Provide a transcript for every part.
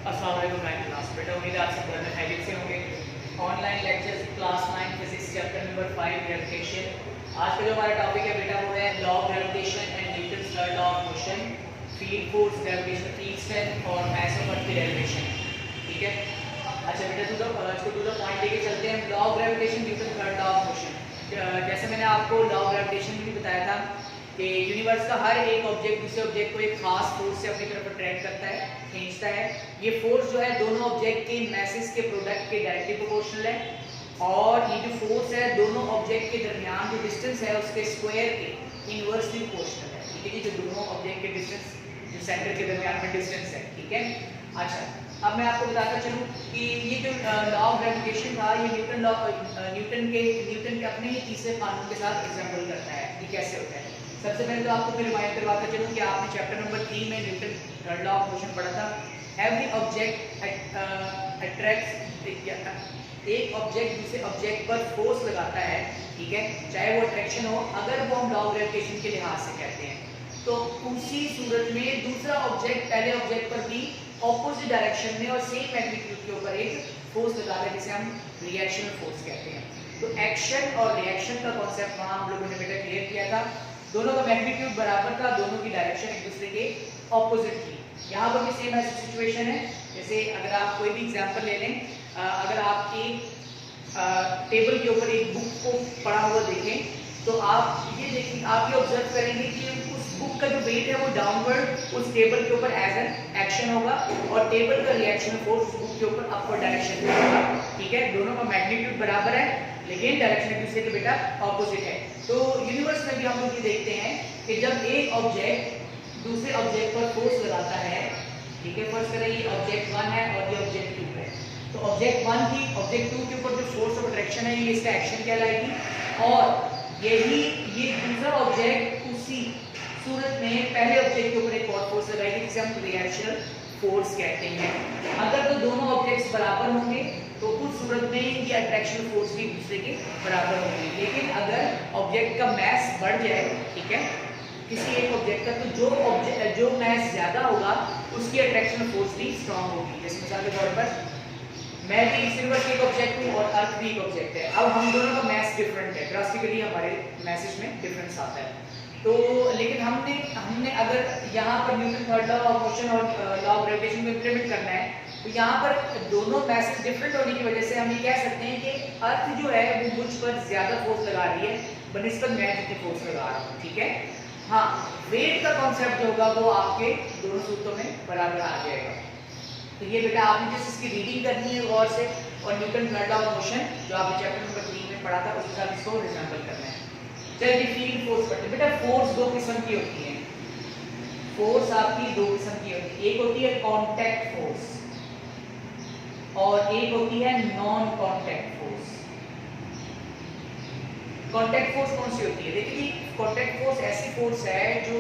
अस्सलाम वालेकुम ninth class बेटा, उम्मीद है आप सब घर में खैरियत से होंगे। Online lectures class 9 physics chapter number 5 gravitation. आज का जो हमारा टॉपिक है बेटा वो है law of gravitation and Newton's third law of motion, field force, gravitational field strength और मास ऑफ अर्थ की डेरिवेशन। ठीक है, अच्छा बेटा इसको टू द पॉइंट लेके चलते हैं। Law of gravitation, Newton third law of motion. जैसे मैंने आपको लॉ ऑफ ग्रेविटेशन भी बताया था कि यूनिवर्स का हर एक ऑब्जेक्ट दूसरे ऑब्जेक्ट को एक खास फोर्स से अपनी तरफ अट्रैक्ट करता है, खींचता है। ये फोर्स जो है दोनों ऑब्जेक्ट के मैसेज के प्रोडक्ट के डायरेक्टली प्रोपोर्शनल है और ये जो फोर्स है दोनों ऑब्जेक्ट के दरमियान जो डिस्टेंस है उसके स्क्वायर के इनवर्सली प्रोपोर्शनल है। ठीक है, ये जो दोनों ऑब्जेक्ट के डिस्टेंस जो सेंटर के दरमियान में डिस्टेंस है। ठीक है, अच्छा अब मैं आपको बताता चलूँ कि ये जो लॉ ऑफ ग्रेविटेशन था ये न्यूटन के अपने ही तीसरे कानून के साथ एग्जाम्पल करता है। ये कैसे होता है? सबसे पहले तो आपको मैं रिमाइंड करवाता चलूँ कि आपने चैप्टर नंबर 3 में Newton third law of motion पढ़ा था। एवरी ऑब्जेक्ट अट्रैक्ट्स, एक ऑब्जेक्ट दूसरे ऑब्जेक्ट पर फोर्स लगाता है। ठीक है, चाहे वो अट्रैक्शन हो, अगर वो हम लॉ ऑफ ग्रेविटेशन के लिहाज से कहते हैं तो उसी सूरत में दूसरा ऑब्जेक्ट पहले ऑब्जेक्ट पर भी ऑपोजिट डायरेक्शन में और सेम मैग्नीट्यूड के ऊपर एक फोर्स लगाता है जिसे हम रिएक्शनल फोर्स कहते हैं। तो एक्शन और रिएक्शन का कॉन्सेप्ट वहाँ हम लोगों ने बेटा क्लियर किया था। दोनों का मैग्नीट्यूड बराबर था, दोनों की डायरेक्शन एक दूसरे के ऑपोजिट थी। यहाँ पर भी सेम ऐसी सिचुएशन है। जैसे अगर आप कोई भी एग्जांपल ले लें, अगर आप एक टेबल के ऊपर एक बुक को पढ़ा हुआ देखें तो आप ये देखें, आप ये ऑब्जर्व करेंगे कि उस बुक का जो वेट है वो डाउनवर्ड उस टेबल के ऊपर एज एन एक्शन होगा और टेबल का रिएक्शन फोर्स उस बुक के ऊपर अपवर्ड डायरेक्शन में होगा। ठीक है, दोनों का मैग्नीट्यूड बराबर है लेकिन डायरेक्शन एक दूसरे के बेटा ऑपोजिट है। तो यूनिवर्स में भी हम लोग ये देखते हैं कि जब एक ऑब्जेक्ट दूसरे ऑब्जेक्ट पर फोर्स लगाता है, ठीक है, फर्स्ट करें ये ऑब्जेक्ट 1 है और ये ऑब्जेक्ट 2 है, तो ऑब्जेक्ट 1 की ऑब्जेक्ट 2 के ऊपर जो फोर्स ऑफ अट्रैक्शन है ये इसका एक्शन कहलाएगी और ये दूसरा ऑब्जेक्ट उसी सूरत में पहले ऑब्जेक्ट के ऊपर एक और फोर्स लगाएगी जिसे हम रिएक्शनल फोर्स कहते हैं। अगर तो दोनों ऑब्जेक्ट्स बराबर होंगे तो उस सूरत में ये अट्रैक्शन फोर्स भी एक दूसरे के बराबर होंगे। लेकिन अगर ऑब्जेक्ट का मास बढ़ जाए, ठीक है, किसी एक ऑब्जेक्ट का, तो जो मास ज्यादा होगा उसकी अट्रैक्शन फोर्स भी स्ट्रांग होगी। जैसे मिसाल के तौर पर मैं भी इस यूनिवर्स एक ऑब्जेक्ट हूँ और अर्थ भी एक ऑब्जेक्ट है। अब हम दोनों का मास डिफरेंट है, ड्रास्टिकली हमारे मैसेज में डिफरेंस आता है। तो लेकिन हमने अगर यहाँ पर Newton third law of motion और लॉ ऑफ ग्रेविटेशन को इंप्लीमेंट करना है तो यहाँ पर दोनों मैसेज डिफरेंट होने की वजह से हम ये कह सकते हैं कि अर्थ जो है वो मुझ पर ज्यादा फोर्स लगा रही है बनिस्बत मैं जितनी फोर्स लगा रहा हूँ। ठीक है, हाँ, वेट का कॉन्सेप्ट जो होगा वो आपके दोनों सूत्रों में बराबर आ जाएगा। तो ये बेटा आपने जिस इसकी रीडिंग करनी है गौर से और Newton third law of motion जो आपने चैप्टर नंबर 3 में पढ़ा था उसके साथ इसको रिजेंबल करना है। चलिए फील्ड फोर्स पढ़ते हैं। बेटा फोर्स दो किस्म की होती है, फोर्स आपकी दो किस्म की होती है, एक होती है कांटेक्ट फोर्स और एक होती है non contact force. Contact force कौन सी होती है? देखिए कांटेक्ट फोर्स ऐसी फोर्स है जो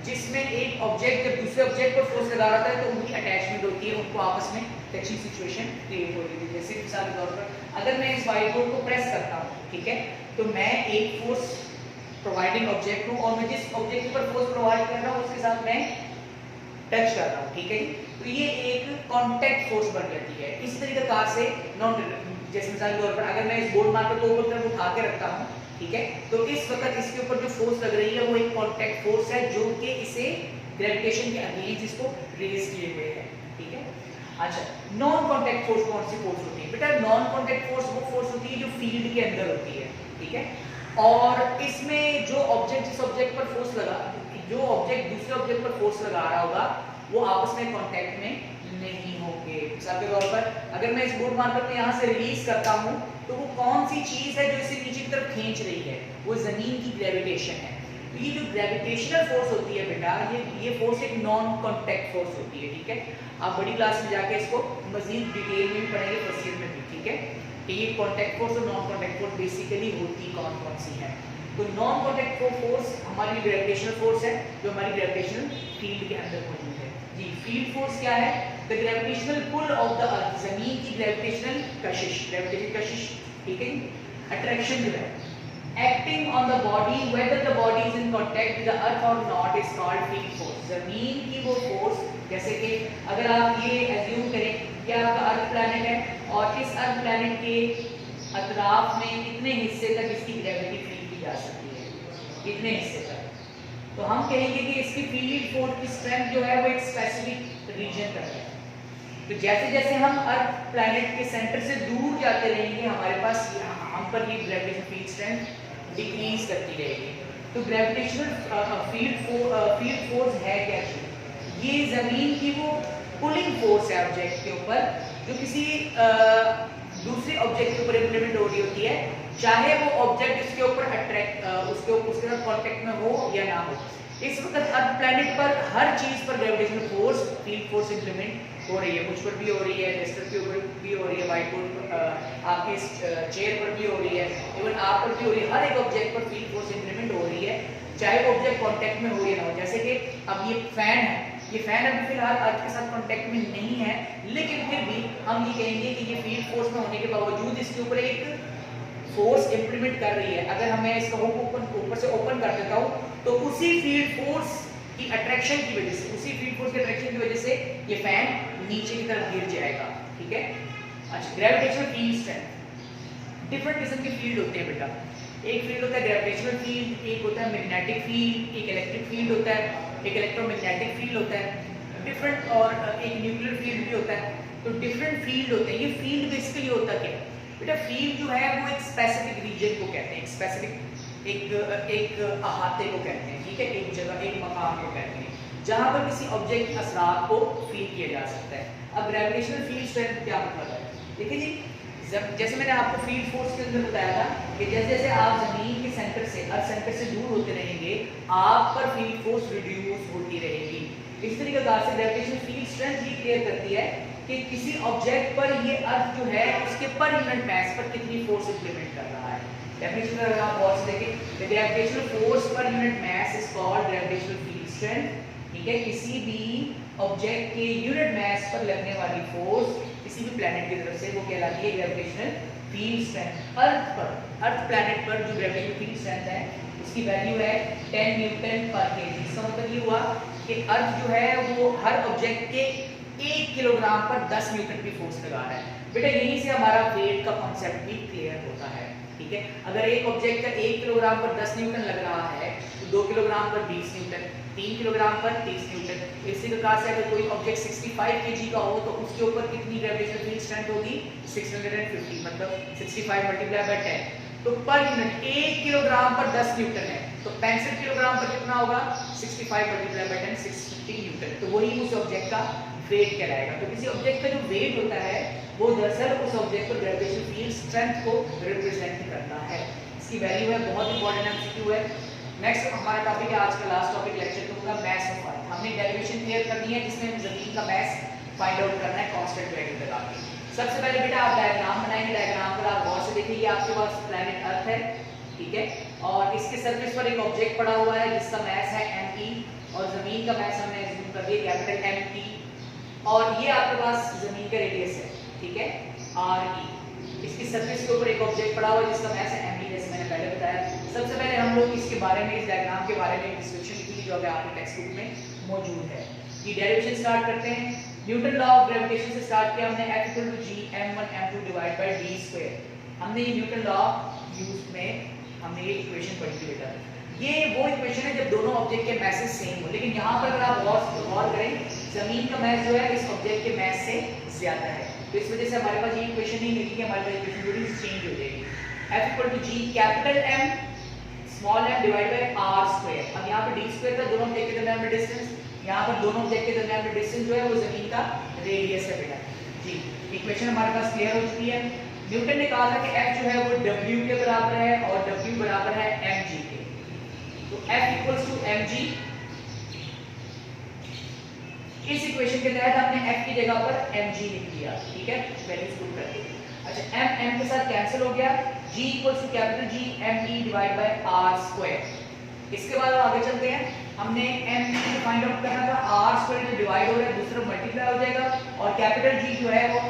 जिसमें एक ऑब्जेक्ट जब दूसरे ऑब्जेक्ट पर फोर्स लगा रहा है तो उनकी अटैचमेंट होती है, उनको आपस में टचिंग सिचुएशन क्रिएट हो रही है। जैसे मिसाल के तौर पर अगर मैं इस व्हाइट बोर्ड को प्रेस करता हूँ, ठीक है, तो मैं एक फोर्स प्रोवाइडिंग ऑब्जेक्ट हूँ और मैं जिस ऑब्जेक्ट पर फोर्स प्रोवाइड कर रहा हूँ उसके साथ मैं टच कर रहा हूँ। ठीक है, तो ये एक कांटेक्ट फोर्स बन जाती है। इस तरीके से नॉन, जैसे मिसाल के तौर पर अगर मैं इस बोर्ड मार्कर को ऊपर तरफ उठा के रखता हूँ, ठीक है, तो इस वक्त इसके ऊपर जो फोर्स लग रही है वो एक कांटेक्ट फोर्स है जो कि इसे ग्रेविटेशन के अगेंस्ट इसको रेज किए हुए है। ठीक है, अच्छा नॉन कांटेक्ट फोर्स कौन सी फोर्स होती है? बेटा नॉन कांटेक्ट फोर्स वो फोर्स होती है जो फील्ड के अंदर होती है। ठीक है, और इसमें जो ऑब्जेक्ट जिस ऑब्जेक्ट पर फोर्स लगा, जो ऑब्जेक्ट दूसरे ऑब्जेक्ट पर फोर्स लगा रहा होगा वो आपस में कांटेक्ट में नहीं होंगे। मिसाल के तौर पर अगर मैं इस बोर्ड मार्कर को यहाँ से रिलीज करता हूँ तो वो कौन सी चीज है जो इसे नीचे की तरफ खींच रही है? वो जमीन की ग्रेविटेशन है। तो ये जो ग्रेविटेशनल फोर्स होती है बेटा ये फोर्स एक नॉन कांटेक्ट फोर्स होती है। ठीक है, आप बड़ी क्लास में जाके इसको मजीद डिटेल में भी पढ़ेंगे, फर्स्ट ईयर में भी। ठीक है, तो ये कांटेक्ट फोर्स और नॉन कांटेक्ट फोर्स बेसिकली होती कौन कौन सी है? तो नॉन कांटेक्ट फोर्स हमारी ग्रेविटेशनल फोर्स है जो हमारी ग्रेविटेशनल फील्ड के अंदर मौजूद है। जी, फील्ड फोर्स क्या है? The gravitational pull of the earth, जमीन की ग्रेविटेशनल कशिश, ग्रेविटेशनल कशिश। ठीक है, अट्रैक्शन जो है acting on the body whether the body is in contact with the earth or not is called field force. जमीन की वो फोर्स, जैसे कि अगर आप ये एज्यूम करें कि आपका अर्थ प्लैनेट है और इस अर्थ प्लैनेट के अतराफ में इतने हिस्से तक इसकी ग्रेविटी फील की जा सकती है, इतने हिस्से तक, तो हम कहेंगे कि इसकी फील्ड फोर्स की स्ट्रेंथ जो है वो एक स्पेसिफिक रीजन तक है। तो जैसे जैसे हम अर्थ प्लैनेट के सेंटर से दूर जाते रहेंगे हमारे पास हम पर ये ग्रेविटेशनल फील्ड स्ट्रेंथ डिक्रीज करती रहेगी। तो ग्रेविटेशनल फील्ड फोर्स है क्या चीज? ये जमीन की वो पुलिंग फोर्स है ऑब्जेक्ट के ऊपर, जो किसी दूसरे ऑब्जेक्ट के ऊपर इंप्लीमेंट हो रही होती है, चाहे वो ऑब्जेक्ट उसके ऊपर अट्रैक्ट उसके साथ कांटेक्ट में हो या ना हो। इस वक्त अर्थ प्लैनेट पर हर चीज पर gravitational force, field force implement हो रही है। मुझ पर भी हो रही है, डेस्क के ऊपर भी हो रही है, व्हाइट बोर्ड आपके चेयर पर भी हो रही है, इवन आप पर भी हो रही है। हर एक ऑब्जेक्ट पर फील्ड फोर्स इंप्लीमेंट हो रही है, चाहे वो ऑब्जेक्ट कांटेक्ट में हो या ना हो। जैसे कि अब ये फैन है, ये फैन अभी फिलहाल अर्थ के साथ कांटेक्ट में नहीं है, लेकिन फिर भी हम ये कहेंगे कि ये फील्ड फोर्स में होने के बावजूद इसके ऊपर एक फोर्स इंप्लीमेंट कर रही है। अगर मैं इसका हुक ऊपर से ओपन कर देता हूँ तो उसी फील्ड फोर्स की अट्रैक्शन की वजह से, उसी फील्ड फोर्स के अट्रैक्शन की वजह से ये फैन नीचे की तरफ गिर जाएगा। ठीक है। अच्छा, ग्रेविटेशनल फील्ड स्ट्रेंथ, डिफरेंट किस्म के फील्ड होते हैं बेटा। एक फील्ड होता है ग्रेविटेशनल फील्ड, एक होता है मैग्नेटिक फील्ड, एक इलेक्ट्रिक फील्ड होता है, एक इलेक्ट्रोमैग्नेटिक फील्ड होता है, डिफरेंट, और एक न्यूक्लियर फील्ड भी होता है। तो डिफरेंट फील्ड होते हैं। ये फील्ड बेसिकली होता क्या है बेटा? फील्ड जो है वो एक स्पेसिफिक रीजन को कहते हैं, स्पेसिफिक एक अहाते को कहते हैं। ठीक है, एक जगह, एक मकाम को कहते हैं जहां पर किसी ऑब्जेक्ट के असरात को फील किया जा सकता है। अब ग्रेविटेशनल फील्ड स्ट्रेंथ क्या मतलब है? देखिए जी, जैसे मैंने आपको फील्ड फोर्स के अंदर बताया था कि जैसे जैसे आप जमीन के सेंटर से, अर्थ सेंटर से दूर होते रहेंगे, आप पर फील्ड फोर्स रिड्यूस होती रहेगी। इस तरीके से ग्रेविटेशनल फील्ड स्ट्रेंथ ये क्लियर करती है कि किसी ऑब्जेक्ट पर ये अर्थ जो है उसके पर यूनिट मास पर कितनी फोर्स इंप्लीमेंट कर रहा है। डेफिनेशन अगर आप गौर से देखें, the gravitational force per unit mass is called gravitational field strength. ठीक है, किसी भी ऑब्जेक्ट के यूनिट मास पर लगने वाली फोर्स किसी भी प्लैनेट की तरफ से वो कहलाती है ग्रेविटेशनल फील्ड स्ट्रेंथ। अर्थ प्लैनेट पर जो ग्रेविटेशनल फील्ड स्ट्रेंथ है उसकी वैल्यू है 10 न्यूटन पर केजी। इसका मतलब ये हुआ कि अर्थ जो है वो हर ऑब्जेक्ट के 1 किलोग्राम पर 10 न्यूटन की फोर्स लगा रहा है। बेटा यहीं से हमारा वेट का कॉन्सेप्ट भी क्लियर होता है। ठीक है, अगर एक ऑब्जेक्ट का 1 किलोग्राम पर 10 न्यूटन लग रहा है तो 2 किलोग्राम पर 20 न्यूटन, 3 किलोग्राम पर 30 न्यूटन। इसी प्रकार से अगर कोई ऑब्जेक्ट 65 केजी का हो तो उसके ऊपर कितनी ग्रेविटेशनल फील्ड स्ट्रेंथ होगी? 650, मतलब 65 मल्टीप्लाई बाय 10। तो पर यूनिट 1 किलोग्राम पर 10 न्यूटन है, तो 65 किलोग्राम पर कितना होगा? 65 मल्टीप्लाई बाय 10, 650 न्यूटन। तो वही उस ऑब्जेक्ट का वेट कहलाएगा। तो किसी ऑब्जेक्ट का जो वेट होता है वो दरअसल उस ऑब्जेक्ट पर ग्रेविटेशनल फील्ड स्ट्रेंथ को रिप्रेजेंट करता है। इसकी वैल्यू है, बहुत इंपॉर्टेंट एमसीक्यू है। नेक्स्ट हमारा टॉपिक है, आज का लास्ट टॉपिक लेक्चर का होगा मैस ऑफ अर्थ। हमने डेरिवेशन क्लियर करनी है जिसमें हम जमीन का मैस फाइंड आउट करना है कांस्टेंट वैल्यू लगा के। सबसे पहले बेटा आप डायग्राम बनाएंगे। डायग्राम पर आप गौर से देखिए, आपके पास प्लैनेट अर्थ है, ठीक है, और इसके सरफेस पर एक ऑब्जेक्ट पड़ा हुआ है जिसका मैस है me, और जमीन का मैस हमने अज्यूम कर दिया कैपिटल MP, और ये आपके पास जमीन का रेडियस है, ठीक है, RE। इसकी सरफेस के ऊपर एक ऑब्जेक्ट पड़ा हुआ है जिसका मैस है ME, जैसे मैंने पहले बताया। सबसे पहले हम लोग इसके बारे में, इस डायग्राम के बारे में डिस्क्रिप्शन लिखी जो अगर आपके टेक्स्ट बुक में मौजूद है। ये डेरिवेशन स्टार्ट करते हैं। न्यूटन लॉ ऑफ ग्रेविटेशन से स्टार्ट किया हमने, F = G m1 m2 divide by d²। हमने ये न्यूटन लॉ यूज में हमने ये इक्वेशन पढ़ी थी बेटा। ये वो इक्वेशन है जब दोनों ऑब्जेक्ट के मैसेज सेम हो, लेकिन यहाँ पर अगर आप गौर करें जमीन का मैस जो है इस ऑब्जेक्ट के मैस से ज्यादा है, तो इस वजह से हमारे पास ये इक्वेशन नहीं मिलेगी, हमारे पास इक्वेशन थोड़ी चेंज हो जाएगी। F = G capital M small m divide by r²। अब यहाँ पर d² था दोनों ऑब्जेक्ट के दरमियान में डिस्टेंस, यहाँ पर दोनों ऑब्जेक्ट के दरमियान में डिस्टेंस जो है वो जमीन का रेडियस है बेटा जी। इक्वेशन हमारे पास क्लियर हो चुकी है। न्यूटन ने कहा था कि F जो है वो W के बराबर है और W बराबर है mg के। तो F = mg, इस इक्वेशन के तहत हमने F की जगह पर mg लिख दिया, ठीक है, वैल्यूज पुट करके। अच्छा, m के साथ कैंसिल हो गया, G = capital G me divide by r²। इसके बाद आगे चलते हैं। हमने m को फाइंड आउट करना था, r² जो डिवाइड हो रहा है दूसरा मल्टीप्लाई हो जाएगा, और कैपिटल G जो है वो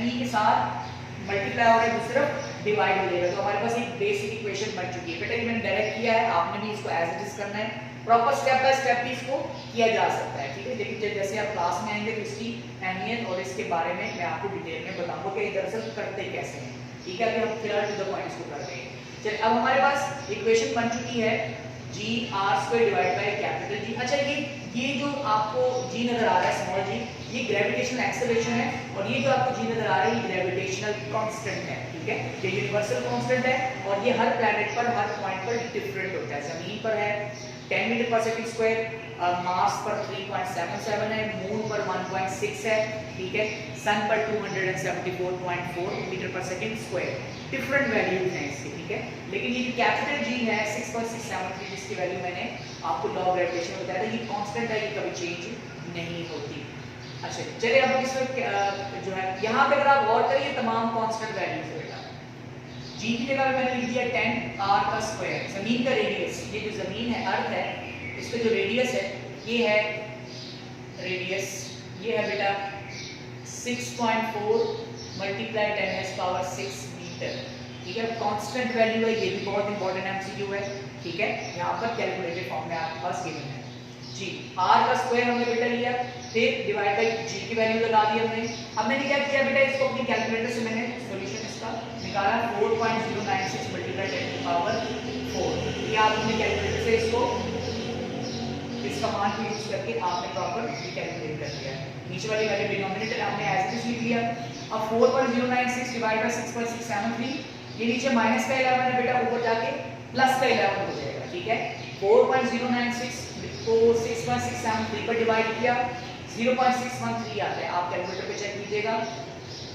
me के साथ मल्टीप्लाई हो रहा है दूसरा डिवाइड हो जाएगा। तो हमारे पास एक बेसिक इक्वेशन बन चुकी है। बेटा ये मैंने डायरेक्ट किया है, आपने भी इसको एज इट इज करना है, प्रॉपर स्टेप बाय स्टेप भी इसको किया जा सकता है, ठीक है। लेकिन जैसे आप क्लास में आएंगे तो इसकी अहमियत और इसके बारे में मैं आपको डिटेल में बताऊंगा कि दरअसल करते कैसे हैं, ठीक है। अभी हम फिलहाल टू द पॉइंट इसको कर रहे हैं। चलिए अब हमारे पास इक्वेशन बन चुकी है G R square divide by capital G. अच्छा ये जो आपको जी नजर आ रहा है स्मॉल जी, ये ग्रेविटेशनल एक्सेलरेशन है, और ये जो आपको जी नजर आ रहा है ये ग्रेविटेशनल कांस्टेंट है, ठीक है। ये यूनिवर्सल कांस्टेंट है और ये हर प्लैनेट पर हर पॉइंट पर डिफरेंट होता है। जमीन पर है 10 मीटर पर सेकंड स्क्वायर, मार्स पर 3.77 है, मून पर 1.6 है, ठीक है, सन पर 274.4 मीटर पर सेकंड स्क्वायर। डिफरेंट वैल्यूज हैं इसके, ठीक है। लेकिन ये जो कैपिटल जी है 6.673 जिसकी वैल्यू मैंने आपको लॉ ऑफ ग्रेविटेशन में बताया था, ये कांस्टेंट है, ये कभी चेंज नहीं होती। अच्छा चलिए अब इसमें जो है यहाँ पे अगर आप गौर करिए तमाम कांस्टेंट वैल्यूज है बेटा। जी की जगह मैंने लिख दिया 10 आर का स्क्वायर, जमीन का रेडियस, ये जो जमीन है अर्थ है इसका जो रेडियस है ये है रेडियस, ये है बेटा 6.4 मल्टीप्लाई 10⁻⁶ मीटर, ठीक है। कांस्टेंट वैल्यू है, ये भी बहुत इंपॉर्टेंट एमसीक्यू है, ठीक है। यहाँ पर कैलकुलेटेड फॉर्म में आपके पास गिवन है जी। आर का स्क्वायर हमने बेटा लिया, फिर डिवाइड बाय जी की वैल्यू लगा दी हमने। अब मैंने क्या किया बेटा, इसको अपनी कैलकुलेटर से मैंने सॉल्यूशन इसका निकाला 4.096 मल्टीप्लाई 10⁴। ये आप अपने कैलकुलेटर से इसको इस कमांड को यूज करके आपने प्रॉपर कैलकुलेट कर लिया। नीचे वाली वैल्यू डिनोमिनेटर आपने एज इट इज लिख लिया। अब 4.096 डिवाइड बाय 6.673, ये नीचे माइनस का 11 है बेटा, ऊपर जाके प्लस का 11 हो जाएगा, ठीक है। 4.096 को 6.673 पर डिवाइड किया 0.613 आता है, आप कैलकुलेटर पे चेक कीजिएगा।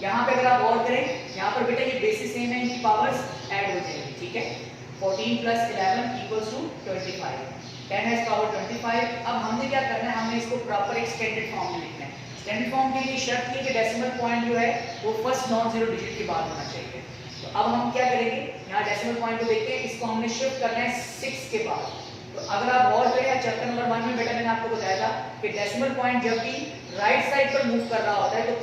यहाँ पे अगर आप गौर करें, यहाँ पर बेटा ये बेसिस सेम है, इनकी पावर्स ऐड हो जाएंगी, ठीक है। 14 + 11 = 25, 10 has power 25। अब हमने क्या करना है, हमने इसको प्रॉपर एक्सटेंडेड फॉर्म में लिखना है। स्टैंडर्ड फॉर्म के लिए शर्त ये कि डेसिमल पॉइंट जो है वो फर्स्ट नॉन जीरो डिजिट के बाद होना चाहिए। तो अब हम क्या करेंगे, यहाँ डेसिमल पॉइंट को देखते हैं, इसको हमने शिफ्ट करना है 6 के बाद। तो अगर आप गौर करें चैप्टर नंबर 1 में बेटा मैंने आपको बताया था कि डेसिमल पॉइंट जब भी राइट साइड पर मूव कर रहा होता है तो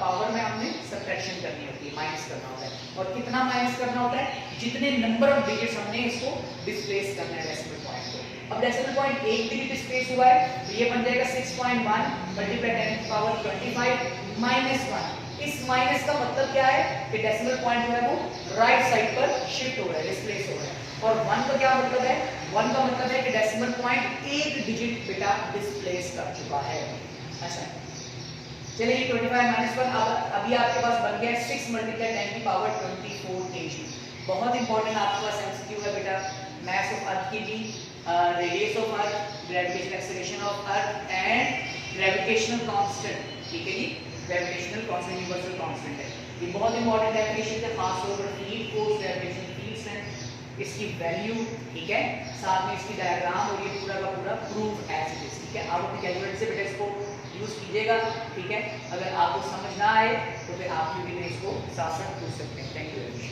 पावर में हमने सब्ट्रैक्शन करनी होती है, माइनस करना होता है। और कितना माइनस करना होता है, जितने नंबर ऑफ डिजिट्स हमने इसको डिस्प्लेस करना है डेसिमल पॉइंट को। अब डेसिमल पॉइंट एक डिजिट डिस्प्लेस हुआ है तो ये बन जाएगा 6.1 मल्टीप्लाई 10⁻25 -1। इस माइनस का मतलब क्या है कि डेसिमल पॉइंट जो है वो राइट साइड पर शिफ्ट हो रहा है, डिस्प्लेस हो रहा है। और 1 का क्या मतलब है, 1 का मतलब है कि डेसिमल पॉइंट एक डिजिट बेटा डिस्प्लेस कर चुका है। अच्छा चलिए ये 25 -1 अभी आपके पास बन गया 6 × 10⁻24 kg। बहुत इंपॉर्टेंट आपके पास एमसीक्यू है बेटा, मास ऑफ अर्थ की भी, radius of earth, gravitational acceleration of earth and gravitational constant, ठीक है जी। ग्रेविटेशनल कांस्टेंट यूनिवर्सल कांस्टेंट है, ये बहुत इंपॉर्टेंट डेफिनेशन है, खास तौर पर field force, gravitational field strength, इसकी वैल्यू, ठीक है, साथ में इसकी डायग्राम और ये पूरा का पूरा प्रूफ एज इट इज, ठीक है। आप अपने कैलकुलेटर से बेटा इसको यूज कीजिएगा, ठीक है। अगर आपको समझ ना आए तो फिर आप भी इसको साथ साथ पूछ सकते हैं। Thank you very much.